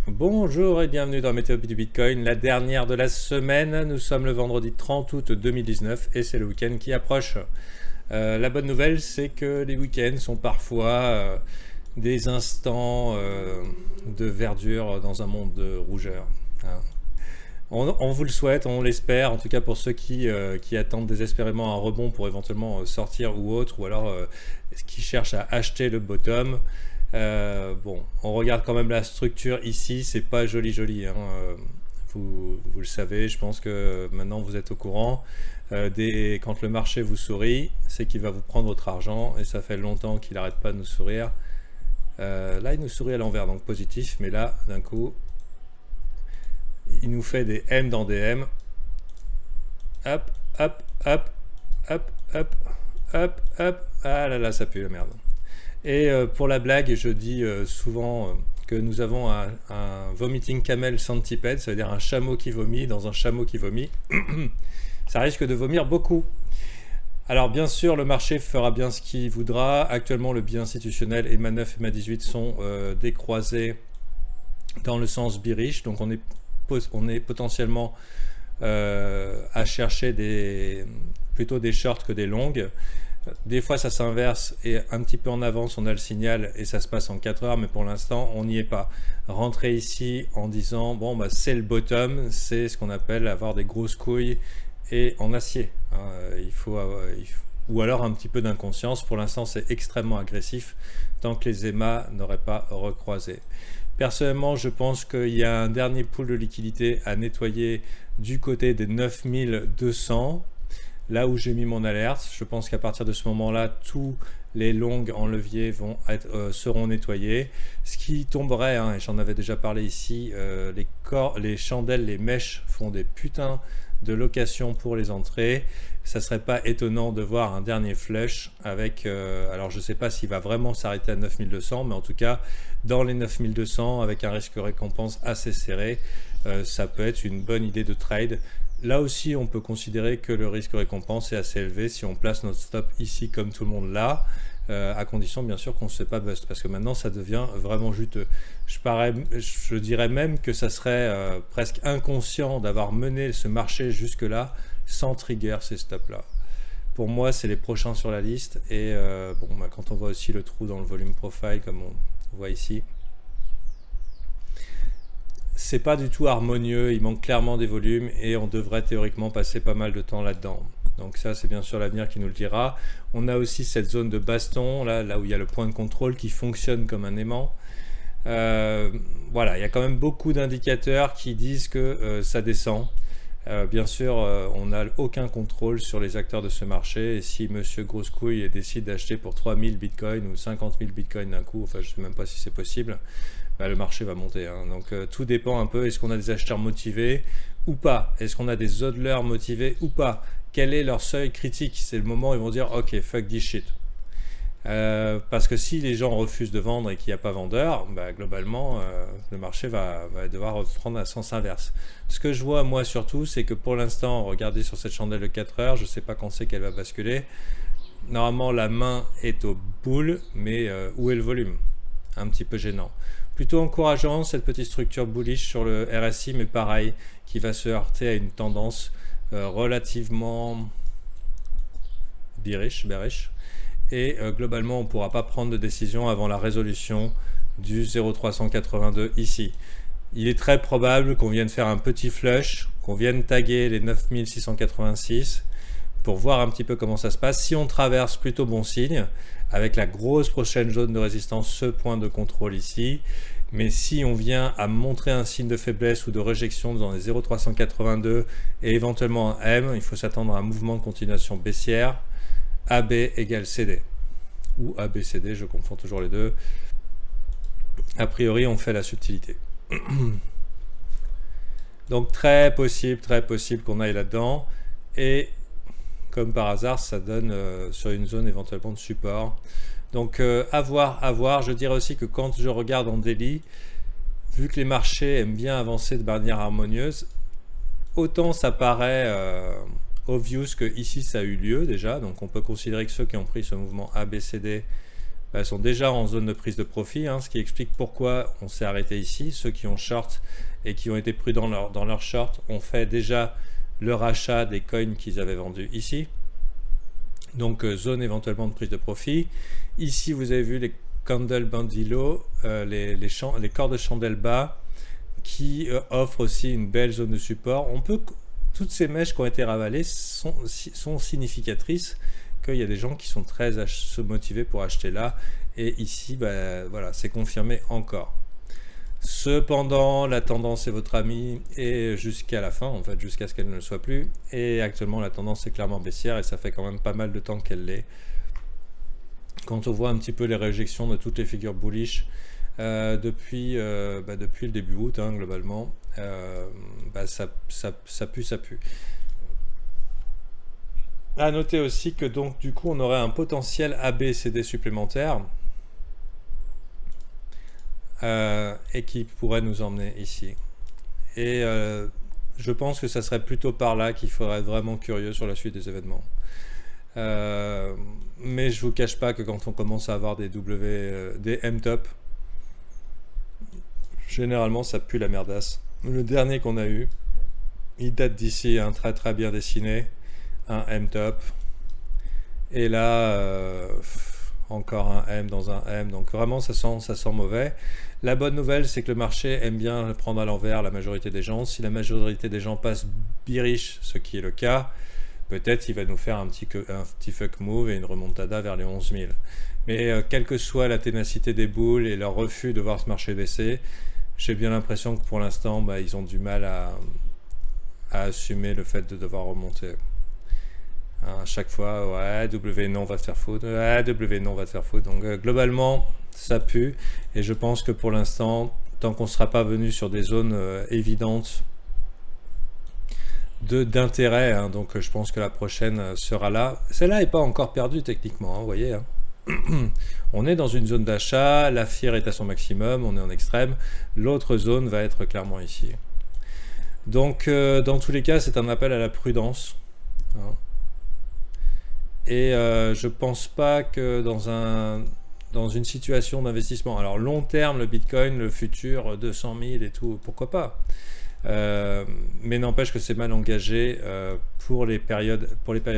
Bonjour et bienvenue dans Météo du Bitcoin, la dernière de la semaine. Nous sommes le vendredi 30 août 2019 et c'est le week-end qui approche. La bonne nouvelle, c'est que les week-ends sont parfois des instants de verdure dans un monde de rougeur, hein. On vous le souhaite, on l'espère, en tout cas pour ceux qui attendent désespérément un rebond pour éventuellement sortir ou autre, ou alors qui cherchent à acheter le bottom. Bon, on regarde quand même la structure ici, c'est pas joli joli, hein. Vous le savez, je pense que maintenant vous êtes au courant. Quand le marché vous sourit, c'est qu'il va vous prendre votre argent et ça fait longtemps qu'il n'arrête pas de nous sourire. Là, il nous sourit à l'envers, donc positif, mais là, d'un coup, il nous fait des M dans des M. Hop, hop, hop, hop, hop, hop, hop. Ah là là, ça pue la merde. Et pour la blague, je dis souvent que nous avons un vomiting camel centipede, ça veut dire un chameau qui vomit dans un chameau qui vomit. Ça risque de vomir beaucoup. Alors bien sûr, le marché fera bien ce qu'il voudra. Actuellement, le biais institutionnel EMA 9 et EMA 18 sont décroisés dans le sens bearish, donc on est potentiellement à chercher plutôt des shorts que des longues. Des fois ça s'inverse et un petit peu en avance on a le signal et ça se passe en 4 heures, mais pour l'instant on n'y est pas. Rentrer ici en disant bon bah c'est le bottom, c'est ce qu'on appelle avoir des grosses couilles et en acier, hein. Ou alors un petit peu d'inconscience. Pour l'instant c'est extrêmement agressif tant que les EMA n'auraient pas recroisé. Personnellement, je pense qu'il y a un dernier pool de liquidité à nettoyer du côté des 9200. Là où j'ai mis mon alerte, je pense qu'à partir de ce moment-là, tous les longues en levier seront nettoyés. Ce qui tomberait, hein, et j'en avais déjà parlé ici, les chandelles, les mèches font des putains de location pour les entrées. Ça serait pas étonnant de voir un dernier flush avec, alors je sais pas s'il va vraiment s'arrêter à 9200, mais en tout cas dans les 9200 avec un risque récompense assez serré, ça peut être une bonne idée de trade. Là aussi, on peut considérer que le risque récompense est assez élevé si on place notre stop ici comme tout le monde là, à condition bien sûr qu'on ne se fait pas bust, parce que maintenant ça devient vraiment juteux. Je dirais même que ça serait presque inconscient d'avoir mené ce marché jusque-là sans trigger ces stops-là. Pour moi, c'est les prochains sur la liste, et quand on voit aussi le trou dans le volume profile, comme on voit ici, c'est pas du tout harmonieux, il manque clairement des volumes et on devrait théoriquement passer pas mal de temps là-dedans. Donc ça, c'est bien sûr l'avenir qui nous le dira. On a aussi cette zone de baston, là où il y a le point de contrôle qui fonctionne comme un aimant. Voilà, il y a quand même beaucoup d'indicateurs qui disent que ça descend. Bien sûr, on n'a aucun contrôle sur les acteurs de ce marché, et si monsieur Grosse Couille décide d'acheter pour 3000 bitcoins ou 50 000 bitcoins d'un coup, enfin je ne sais même pas si c'est possible, bah, le marché va monter, hein. Donc tout dépend un peu, est-ce qu'on a des acheteurs motivés ou pas? Est-ce qu'on a des hodlers motivés ou pas? Quel est leur seuil critique? C'est le moment où ils vont dire ok, fuck this shit. Parce que si les gens refusent de vendre et qu'il n'y a pas vendeur, bah, globalement, le marché va devoir prendre un sens inverse. Ce que je vois, moi, surtout, c'est que pour l'instant, regardez sur cette chandelle de 4 heures, je ne sais pas quand c'est qu'elle va basculer. Normalement, la main est au boule, mais où est le volume? Un petit peu gênant. Plutôt encourageant, cette petite structure bullish sur le RSI, mais pareil, qui va se heurter à une tendance relativement bearish. Et globalement on ne pourra pas prendre de décision avant la résolution du 0,382 ici. Il est très probable qu'on vienne faire un petit flush, qu'on vienne taguer les 9686 pour voir un petit peu comment ça se passe. Si on traverse, plutôt bon signe, avec la grosse prochaine zone de résistance, ce point de contrôle ici. Mais si on vient à montrer un signe de faiblesse ou de réjection dans les 0,382 et éventuellement un M, il faut s'attendre à un mouvement de continuation baissière. AB égale CD, ou ABCD, je confonds toujours les deux. A priori, on fait la subtilité. Donc très possible qu'on aille là-dedans, et comme par hasard, ça donne sur une zone éventuellement de support. Donc à voir. Je dirais aussi que quand je regarde en daily, vu que les marchés aiment bien avancer de manière harmonieuse, autant ça paraît obvious que ici ça a eu lieu déjà, donc on peut considérer que ceux qui ont pris ce mouvement ABCD bah, sont déjà en zone de prise de profit, hein, ce qui explique pourquoi on s'est arrêté ici. Ceux qui ont short et qui ont été prudents dans leur short ont fait déjà le rachat des coins qu'ils avaient vendus ici. Donc zone éventuellement de prise de profit. Ici vous avez vu les candle bandilo, les corps de chandelle bas qui offrent aussi une belle zone de support. Toutes ces mèches qui ont été ravalées sont significatrices qu'il y a des gens qui sont très motivés pour acheter là. Et ici, bah, voilà, c'est confirmé encore. Cependant, la tendance est votre amie et jusqu'à la fin, en fait, jusqu'à ce qu'elle ne le soit plus. Et actuellement, la tendance est clairement baissière et ça fait quand même pas mal de temps qu'elle l'est. Quand on voit un petit peu les réjections de toutes les figures bullish depuis le début août, hein, globalement, ça pue. À noter aussi que donc du coup on aurait un potentiel ABCD supplémentaire et qui pourrait nous emmener ici. Et je pense que ça serait plutôt par là qu'il faudrait être vraiment curieux sur la suite des événements. Mais je vous cache pas que quand on commence à avoir des des M-top, généralement ça pue la merdasse. Le dernier qu'on a eu, il date d'ici, un très très bien dessiné, un M-top. Et là, encore un M dans un M. Donc vraiment ça sent mauvais. La bonne nouvelle, c'est que le marché aime bien le prendre à l'envers, la majorité des gens. Si la majorité des gens passent bearish, ce qui est le cas, peut-être il va nous faire un petit fuck move et une remontada vers les 11 000. Mais quelle que soit la ténacité des bulles et leur refus de voir ce marché baisser, j'ai bien l'impression que pour l'instant, bah, ils ont du mal à assumer le fait de devoir remonter. Hein, à chaque fois, ouais, W non va te faire foutre, ouais, W non va te faire foutre. Donc globalement, ça pue. Et je pense que pour l'instant, tant qu'on ne sera pas venu sur des zones évidentes d'intérêt, hein, donc je pense que la prochaine sera là. Celle-là n'est pas encore perdue techniquement, hein, vous voyez. Hein. On est dans une zone d'achat, la FIR est à son maximum, on est en extrême. L'autre zone va être clairement ici. Donc dans tous les cas, c'est un appel à la prudence. Hein. Et je pense pas que dans une situation d'investissement, alors long terme, le Bitcoin, le futur, 200 000 et tout, pourquoi pas, mais n'empêche que c'est mal engagé pour les périodes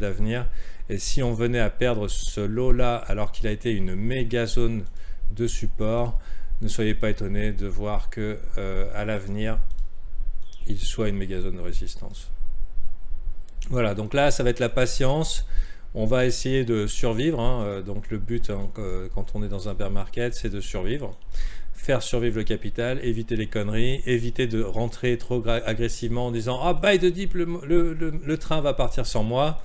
à venir. Et si on venait à perdre ce lot-là alors qu'il a été une méga zone de support, ne soyez pas étonnés de voir que à l'avenir, il soit une méga zone de résistance. Voilà, donc là, ça va être la patience. On va essayer de survivre. Hein. Donc le but, hein, quand on est dans un bear market, c'est de survivre. Faire survivre le capital, éviter les conneries, éviter de rentrer trop agressivement en disant « Ah, buy the dip, le train va partir sans moi ».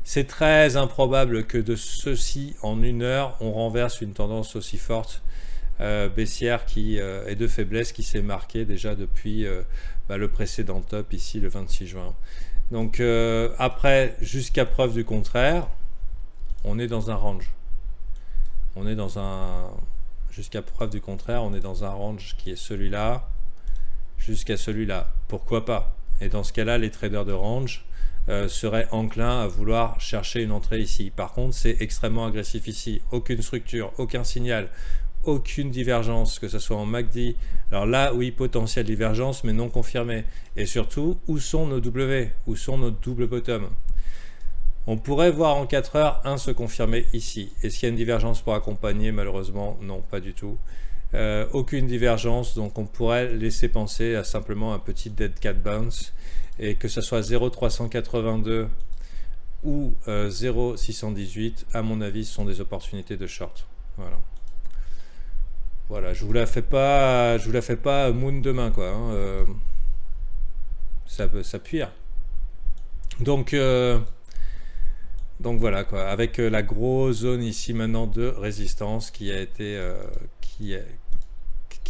C'est très improbable que de ceci, en une heure, on renverse une tendance aussi forte baissière et de faiblesse qui s'est marquée déjà depuis le précédent top ici, le 26 juin. Donc après, jusqu'à preuve du contraire, on est dans un range. Jusqu'à preuve du contraire, on est dans un range qui est celui-là, jusqu'à celui-là. Pourquoi pas? Et dans ce cas-là, les traders de range seraient enclins à vouloir chercher une entrée ici. Par contre, c'est extrêmement agressif ici. Aucune structure, aucun signal, aucune divergence, que ce soit en MACD. Alors là, oui, potentielle divergence, mais non confirmée. Et surtout, où sont nos W? Où sont nos double bottom? On pourrait voir en 4 heures un se confirmer ici. Est-ce qu'il y a une divergence pour accompagner? Malheureusement, non, pas du tout. Aucune divergence, donc on pourrait laisser penser à simplement un petit dead cat bounce. Et que ce soit 0,382 ou 0,618, à mon avis, ce sont des opportunités de short. Voilà. Voilà, je vous la fais pas moon demain, quoi. Hein, ça puire. Donc voilà, quoi. Avec la grosse zone ici maintenant de résistance qui a été, qui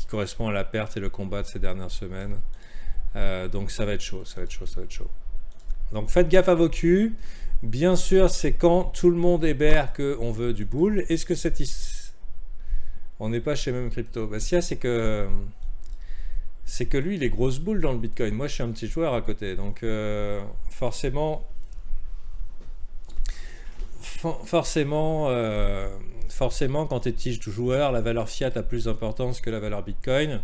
correspond à la perte et le combat de ces dernières semaines. Donc ça va être chaud. Donc faites gaffe à vos culs. Bien sûr, c'est quand tout le monde est bear qu'on veut du bull. Est-ce que on n'est pas chez même crypto? Bah si, c'est que lui, il est grosse boule dans le Bitcoin. Moi, je suis un petit joueur à côté. Donc forcément, forcément, quand tu es tige joueur, la valeur fiat a plus d'importance que la valeur Bitcoin.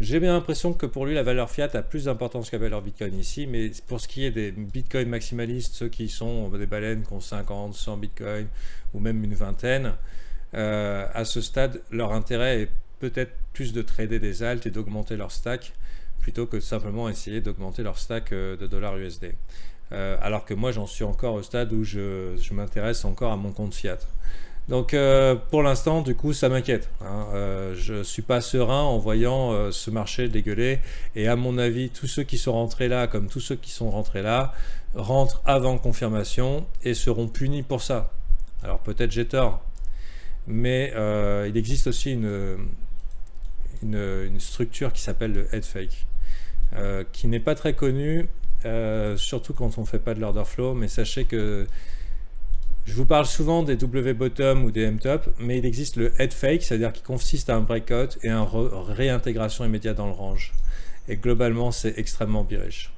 J'ai bien l'impression que pour lui, la valeur fiat a plus d'importance que la valeur Bitcoin ici, mais pour ce qui est des Bitcoin maximalistes, ceux qui sont des baleines qui ont 50, 100 Bitcoin, ou même une vingtaine, à ce stade, leur intérêt est peut-être plus de trader des alts et d'augmenter leur stack, plutôt que de simplement essayer d'augmenter leur stack de dollars USD. Alors que moi, j'en suis encore au stade où je m'intéresse encore à mon compte fiat. Donc pour l'instant, du coup, ça m'inquiète. Je suis pas serein en voyant ce marché dégueuler. Et à mon avis, tous ceux qui sont rentrés là, comme tous ceux qui sont rentrés là, rentrent avant confirmation et seront punis pour ça. Alors peut-être j'ai tort, mais il existe aussi une structure qui s'appelle le head fake, qui n'est pas très connue, surtout quand on ne fait pas de l'order flow, mais sachez que je vous parle souvent des W bottom ou des M top, mais il existe le head fake, c'est-à-dire qui consiste à un breakout et une réintégration immédiate dans le range. Et globalement, c'est extrêmement bearish.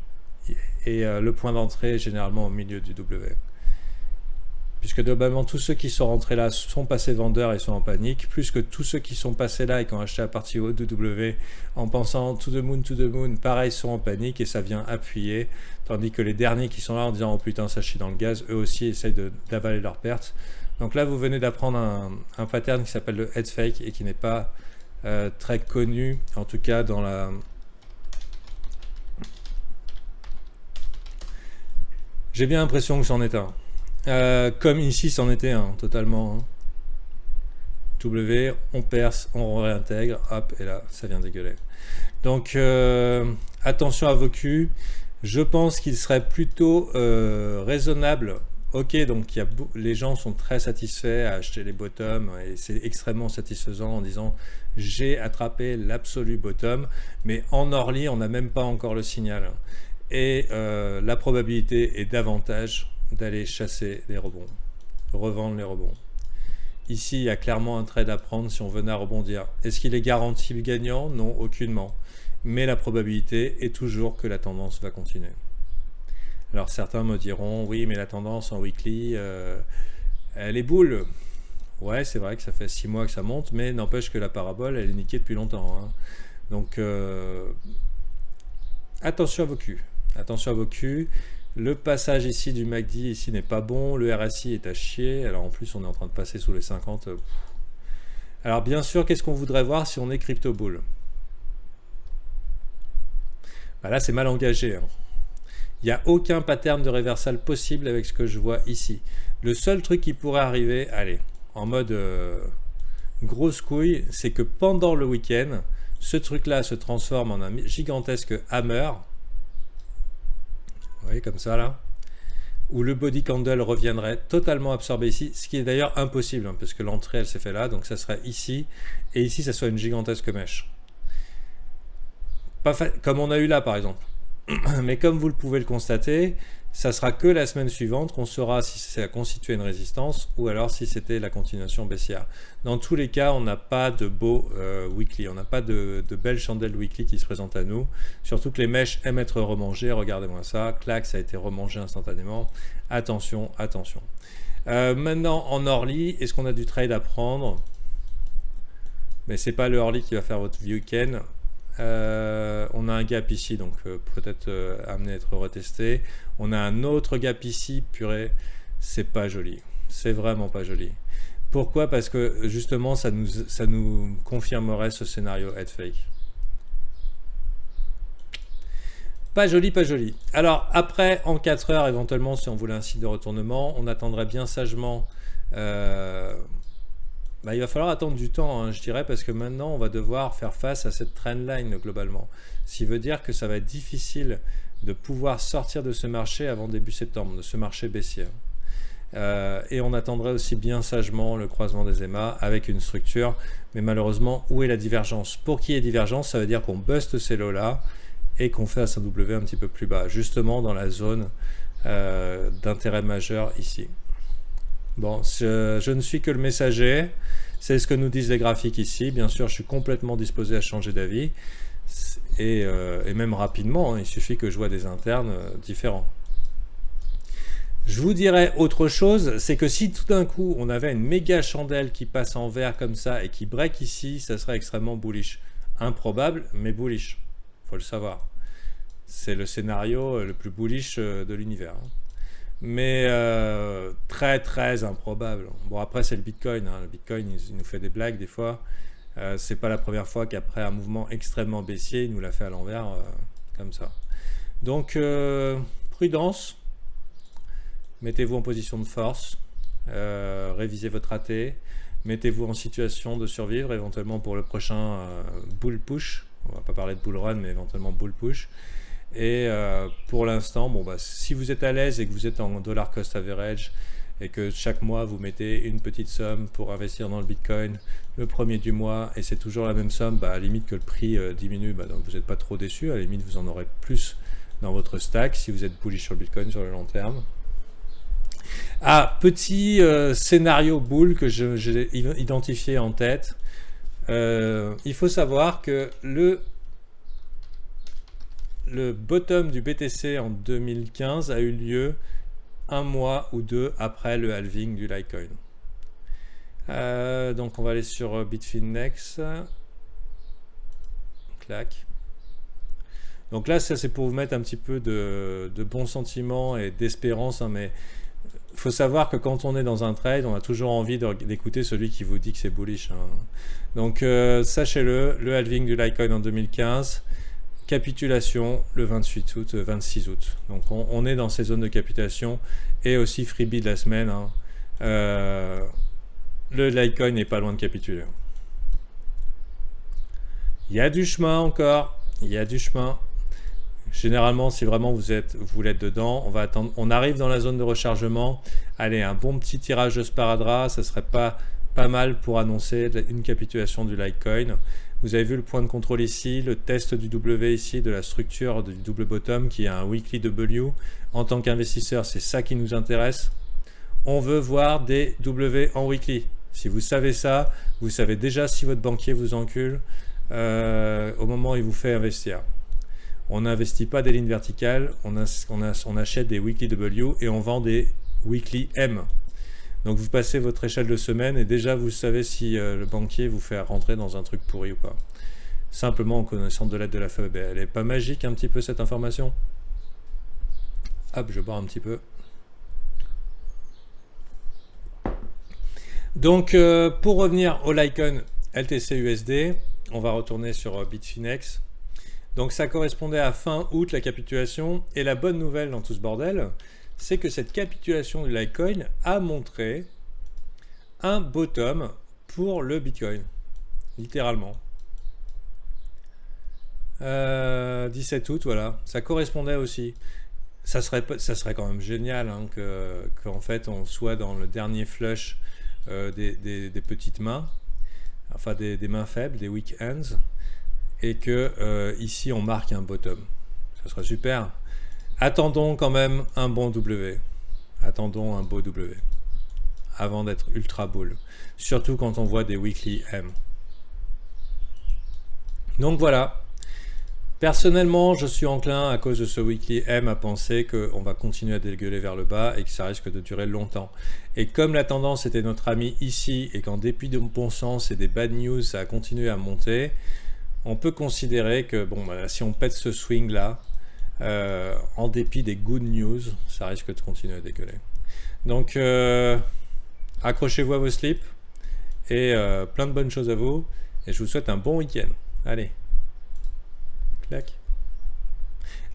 Et le point d'entrée est généralement au milieu du W. Puisque globalement, tous ceux qui sont rentrés là sont passés vendeurs et sont en panique, plus que tous ceux qui sont passés là et qui ont acheté la partie haute de W en pensant to the moon, pareil, sont en panique et ça vient appuyer, tandis que les derniers qui sont là en disant oh putain ça chie dans le gaz, eux aussi essayent d'avaler leurs pertes. Donc là, vous venez d'apprendre un pattern qui s'appelle le head fake et qui n'est pas très connu, en tout cas dans la... J'ai bien l'impression que c'en est un. Comme ici, c'en était un, totalement. Hein. W, on perce, on réintègre, hop, et là, ça vient dégueuler. Donc, attention à vos culs. Je pense qu'il serait plutôt raisonnable. Ok, donc les gens sont très satisfaits à acheter les bottoms et c'est extrêmement satisfaisant en disant j'ai attrapé l'absolu bottom, mais en early, on n'a même pas encore le signal. Et la probabilité est davantage d'aller chasser les rebonds, revendre les rebonds. Ici, il y a clairement un trade à prendre si on venait à rebondir. Est-ce qu'il est garanti gagnant? Non, aucunement. Mais la probabilité est toujours que la tendance va continuer. Alors certains me diront, oui, mais la tendance en weekly, elle est boule. Ouais, c'est vrai que ça fait 6 mois que ça monte, mais n'empêche que la parabole, elle est niquée depuis longtemps. Hein. Donc, attention à vos culs. Attention à vos culs. Le passage ici du MACD ici n'est pas bon, le RSI est à chier, alors en plus on est en train de passer sous les 50. Alors bien sûr, qu'est-ce qu'on voudrait voir si on est crypto bull? Bah là c'est mal engagé. Hein. Il n'y a aucun pattern de reversal possible avec ce que je vois ici. Le seul truc qui pourrait arriver, allez, en mode grosse couille, c'est que pendant le week-end, ce truc-là se transforme en un gigantesque hammer. Vous voyez, comme ça là, où le body candle reviendrait totalement absorbé ici, ce qui est d'ailleurs impossible, hein, parce que l'entrée elle s'est fait là, donc ça serait ici, et ici ça soit une gigantesque mèche. Comme on a eu là par exemple. Mais comme vous le pouvez le constater, ça sera que la semaine suivante qu'on saura si ça a constitué une résistance ou alors si c'était la continuation baissière. Dans tous les cas, on n'a pas de beau weekly, on n'a pas de belles chandelles weekly qui se présentent à nous. Surtout que les mèches aiment être remangées. Regardez-moi ça, clac, ça a été remangé instantanément. Attention, attention. Maintenant, en early, est-ce qu'on a du trade à prendre? Mais c'est pas le early qui va faire votre week-end. On a un gap ici, donc peut-être amené à être retesté. On a un autre gap ici, purée, c'est pas joli. C'est vraiment pas joli. Pourquoi? Parce que justement, ça nous confirmerait ce scénario head fake. Pas joli, pas joli. Alors après, en 4 heures, éventuellement, si on voulait un site de retournement, on attendrait bien sagement... il va falloir attendre du temps, hein, je dirais, parce que maintenant, on va devoir faire face à cette trendline globalement. Ce qui veut dire que ça va être difficile de pouvoir sortir de ce marché avant début septembre, de ce marché baissier. Et on attendrait aussi bien sagement le croisement des EMA avec une structure, mais malheureusement, où est la divergence? Pour qu'il y ait divergence, ça veut dire qu'on buste ces lots-là et qu'on fasse un W un petit peu plus bas, justement dans la zone d'intérêt majeur ici. Bon, je ne suis que le messager, c'est ce que nous disent les graphiques ici. Bien sûr, je suis complètement disposé à changer d'avis, et même rapidement, hein, il suffit que je vois des internes différents. Je vous dirais autre chose, c'est que si tout d'un coup on avait une méga chandelle qui passe en vert comme ça et qui break ici, ça serait extrêmement bullish. Improbable, mais bullish. Faut le savoir. C'est le scénario le plus bullish de l'univers. Mais très très improbable. Bon, après c'est le Bitcoin. Hein. Le Bitcoin, il nous fait des blagues des fois. C'est pas la première fois qu'après un mouvement extrêmement baissier, il nous l'a fait à l'envers comme ça. Donc prudence. Mettez-vous en position de force, révisez votre AT, mettez-vous en situation de survivre éventuellement pour le prochain bull push. On va pas parler de bull run, mais éventuellement bull push. Et pour l'instant, bon, bah, si vous êtes à l'aise et que vous êtes en dollar cost average et que chaque mois vous mettez une petite somme pour investir dans le Bitcoin le premier du mois et c'est toujours la même somme, bah, à la limite que le prix diminue, bah, donc vous n'êtes pas trop déçu. À la limite, vous en aurez plus dans votre stack si vous êtes bullish sur le Bitcoin sur le long terme. Ah, petit scénario bull que j'ai identifié en tête. Il faut savoir que le bottom du BTC en 2015 a eu lieu un mois ou deux après le halving du Litecoin. Donc on va aller sur Bitfinex. Clac. Donc là, ça c'est pour vous mettre un petit peu de bons sentiments et d'espérance, hein, mais il faut savoir que quand on est dans un trade, on a toujours envie d'écouter celui qui vous dit que c'est bullish. Hein. Donc sachez-le, le halving du Litecoin en 2015, capitulation le 26 août. Donc on est dans ces zones de capitulation et aussi freebie de la semaine. Hein. Le Litecoin n'est pas loin de capituler. Il y a du chemin encore, il y a du chemin. Généralement, si vraiment vous voulez être dedans, on va attendre. On arrive dans la zone de rechargement. Allez, un bon petit tirage de sparadrap, ça serait pas mal pour annoncer une capitulation du Litecoin. Vous avez vu le point de contrôle ici, le test du W ici, de la structure du double bottom qui est un weekly W. En tant qu'investisseur, c'est ça qui nous intéresse. On veut voir des W en weekly. Si vous savez ça, vous savez déjà si votre banquier vous encule au moment où il vous fait investir. On n'investit pas des lignes verticales, on achète des weekly W et on vend des weekly M. Donc vous passez votre échelle de semaine et déjà vous savez si le banquier vous fait rentrer dans un truc pourri ou pas. Simplement en connaissant de l'aide de la FEB. Elle n'est pas magique un petit peu cette information? Hop, je bois un petit peu. Donc pour revenir au Litecoin LTC USD, on va retourner sur Bitfinex. Donc ça correspondait à fin août la capitulation et la bonne nouvelle dans tout ce bordel, c'est que cette capitulation du Litecoin a montré un bottom pour le Bitcoin, littéralement. 17 août, voilà, ça correspondait aussi. Ça serait quand même génial hein, qu'en fait on soit dans le dernier flush des petites mains, enfin des mains faibles, des weak hands, et que ici on marque un bottom. Ça serait super. Attendons quand même un bon W. Attendons un beau W avant d'être ultra bull. Surtout quand on voit des weekly M. Donc voilà. Personnellement, je suis enclin à cause de ce weekly M à penser qu'on va continuer à dégueuler vers le bas et que ça risque de durer longtemps. Et comme la tendance était notre ami ici et qu'en dépit de bon sens et des bad news, ça a continué à monter, on peut considérer que bon, bah, si on pète ce swing là, en dépit des good news, ça risque de continuer à dégueuler. Donc accrochez-vous à vos slips et plein de bonnes choses à vous. Et je vous souhaite un bon week-end. Allez. Clac.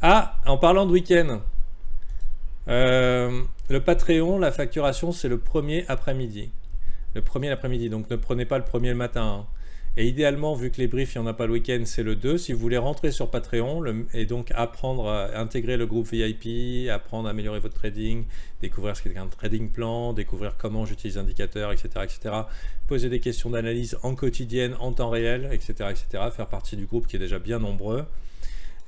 Ah, en parlant de week-end, le Patreon, la facturation, c'est le premier après-midi. Le premier après-midi, donc ne prenez pas le premier le matin. Hein. Et idéalement, vu que les briefs, il n'y en a pas le week-end, c'est le 2. Si vous voulez rentrer sur Patreon et donc apprendre à intégrer le groupe VIP, apprendre à améliorer votre trading, découvrir ce qu'est un trading plan, découvrir comment j'utilise l'indicateur, etc., etc., poser des questions d'analyse en quotidienne, en temps réel, etc., etc., faire partie du groupe qui est déjà bien nombreux,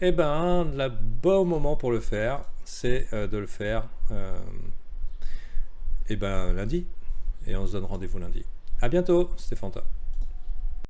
et ben, le bon moment pour le faire, c'est de le faire et ben, lundi. Et on se donne rendez-vous lundi. À bientôt, c'était Fanta.